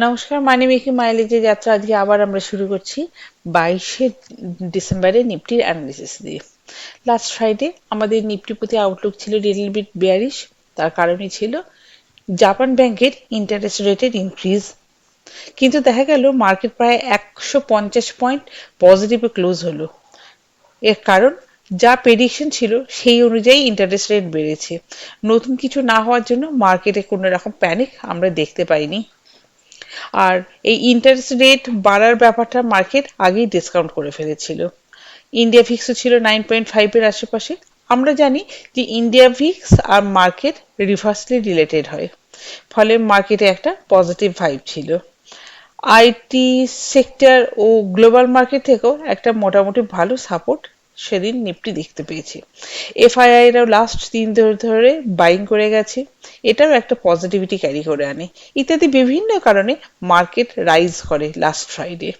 নমস্কার, মানি মেকিং মাইলেজের যাত্রা আজকে আবার আমরা শুরু করছি 22শে ডিসেম্বরে নিফটির অ্যানালিসিস দিয়ে। লাস্ট ফ্রাইডে আমাদের নিফটি প্রতি আউটলুক ছিল লিটল বিট বেয়ারিশ। তার কারণই ছিল জাপান ব্যাংকের ইন্টারেস্ট রেটের ইনক্রিজ। কিন্তু দেখা গেল মার্কেট প্রায় 150 পয়েন্ট পজিটিভে ক্লোজ হলো। এর কারণ যা প্রেডিকশন ছিল সেই অনুযায়ী ইন্টারেস্ট রেট বেড়েছে। নতুন কিছু না হওয়ার জন্য মার্কেটে কোনো রকম প্যানিক আমরা দেখতে পাইনি। আর এই ইন্টারেস্ট রেট বাড়ার ব্যাপারটা মার্কেট আগেই ডিসকাউন্ট করে ফেলেছিল। ইন্ডিয়া ভিক্সও ছিল 9.5 এর আশেপাশে। আমরা জানি যে ইন্ডিয়া ভিক্স আর মার্কেট রিভার্সলি রিলেটেড হয়, ফলে মার্কেটে একটা পজিটিভ ভাইব ছিল। আইটি সেক্টর ও গ্লোবাল মার্কেট থেকেও একটা মোটামুটি ভালো সাপোর্ট সেদিন নিফটি দেখতে পেয়েছি। এফআইআই রাও লাস্ট 3 দিন ধরে বাইং করে গেছে, এটাও একটা পজিটিভিটি ক্যারি করে আনে। ইত্যাদি বিভিন্ন কারণে মার্কেট রাইজ করে last Friday.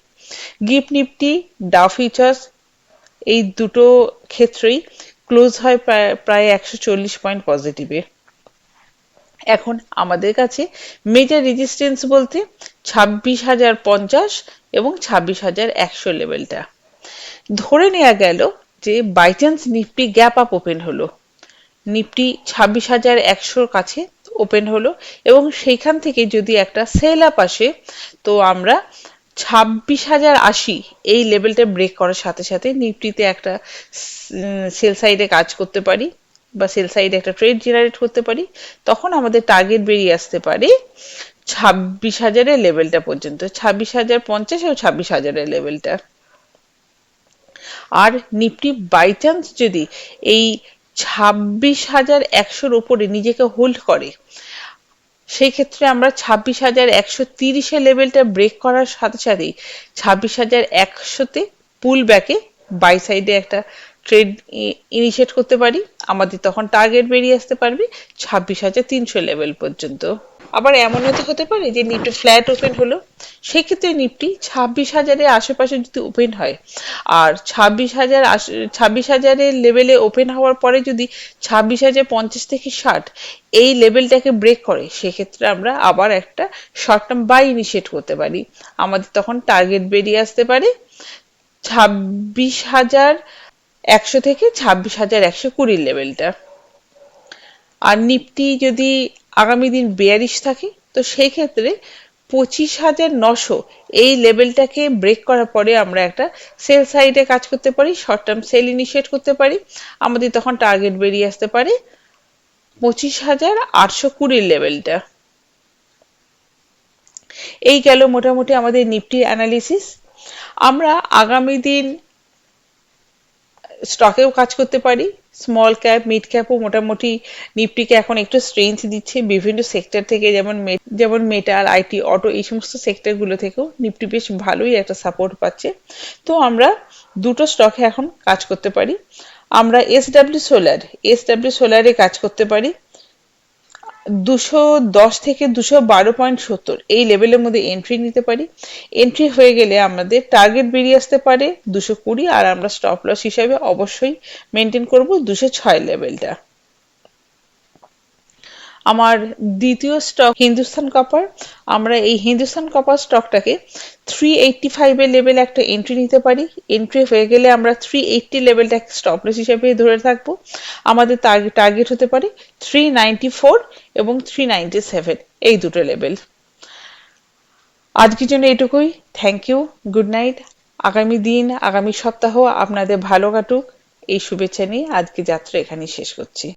GIFT Nifty, Dow futures এই দুটো ক্ষেত্রেই ক্লোজ হয় প্রায় 140 পয়েন্ট পজিটিভে। এখন আমাদের কাছে মেজর রেজিস্ট্যান্স বলতে 26,050 এবং 26,100 লেভেলটা ধরে নেওয়া গেল যে by chance Nifty gap up open হলো, নিফটি 26,100 কাছে ওপেন হলো এবং সেইখান থেকে যদি একটা সেল আপ আসে, তো আমরা 26,080 এই লেভেলটা ব্রেক করার সাথে সাথে নিফটিতে একটা সেল সাইডে কাজ করতে পারি বা সেল সাইডে একটা ট্রেড জেনারেট করতে পারি। তখন আমাদের টার্গেট বেরিয়ে আসতে পারে 26,000 লেভেলটা পর্যন্ত, 26,050 এবং 26,000 লেভেলটা। আর নিফটি বাই চান্স যদি এই 26,100 উপরে নিজেকে হোল্ড করে, সেই ক্ষেত্রে আমরা 26,130 লেভেলটা ব্রেক করার সাথে সাথেই 26,100 পুল ব্যাকে বাই সাইডে একটা ট্রেড ইনিশিয়েট করতে পারি। আমাদের তখন টার্গেট বেরিয়ে আসতে পারবে 26,300 লেভেল পর্যন্ত। আবার এমনও তো হতে পারে যে নিফটি ফ্ল্যাট ওপেন হলো, সেক্ষেত্রে নিফটি 26,000 আশেপাশে যদি ওপেন হয় আর 26,000 লেভেলে ওপেন হওয়ার পরে যদি 26,050 থেকে 60 এই লেভেলটাকে ব্রেক করে, সেক্ষেত্রে আমরা আবার একটা শর্ট টার্ম বাই ইনিশিয়েট করতে পারি। আমাদের তখন টার্গেট বেরিয়ে আসতে পারে 26,100 থেকে 26,120 লেভেলটা। আর নিফটি যদি আগামী দিন বেয়ারিশ থাকে, তো সেই ক্ষেত্রে 25,900 এই লেভেলটাকে ব্রেক করার পরে আমরা একটা সেল সাইডে কাজ করতে পারি, শর্ট টার্ম সেল ইনিশিয়েট করতে পারি। আমাদের তখন টার্গেট বেরিয়ে আসতে পারে 25,820 লেভেলটা। এই গেল মোটামুটি আমাদের নিফটি অ্যানালিসিস। আমরা আগামী দিন স্টকেও কাজ করতে পারি। স্মল ক্যাপ, মিড ক্যাপও মোটামুটি নিফটিকে এখন একটু স্ট্রেংথ দিচ্ছে বিভিন্ন সেক্টর থেকে, যেমন মেটাল, আইটি, অটো, এই সমস্ত সেক্টরগুলো থেকেও নিফটি বেশ ভালোই একটা সাপোর্ট পাচ্ছে। তো আমরা দুটো স্টকে এখন কাজ করতে পারি। আমরা এসডব্লিউ সোলারে কাজ করতে পারি। 210 থেকে 212.70 এই লেভেলের মধ্যে এন্ট্রি নিতে পারি। এন্ট্রি হয়ে গেলে আমাদের টার্গেট বেরিয়ে আসতে পারে 220, আর আমরা স্টপ লস হিসাবে অবশ্যই মেনটেন করব 206 লেভেলটা। আমার দ্বিতীয় স্টক হিন্দুস্তান কপার। আমরা এই হিন্দুস্তান কপার স্টকটাকে 385 এর লেভেলে একটা এন্ট্রি নিতে পারি। এন্ট্রি হয়ে গেলে আমরা 380 লেভেলটা স্টপ লস হিসেবে ধরে থাকবো। আমাদের টার্গেট হতে পারে 394 এবং 397 এই দুটো লেভেল। আজকের জন্য এটুকুই। Thank you, good night. আগামী দিন, আগামী সপ্তাহ আপনাদের ভালো কাটুক এই শুভেচ্ছা নিয়ে আজকে যাত্রা এখানেই শেষ করছি।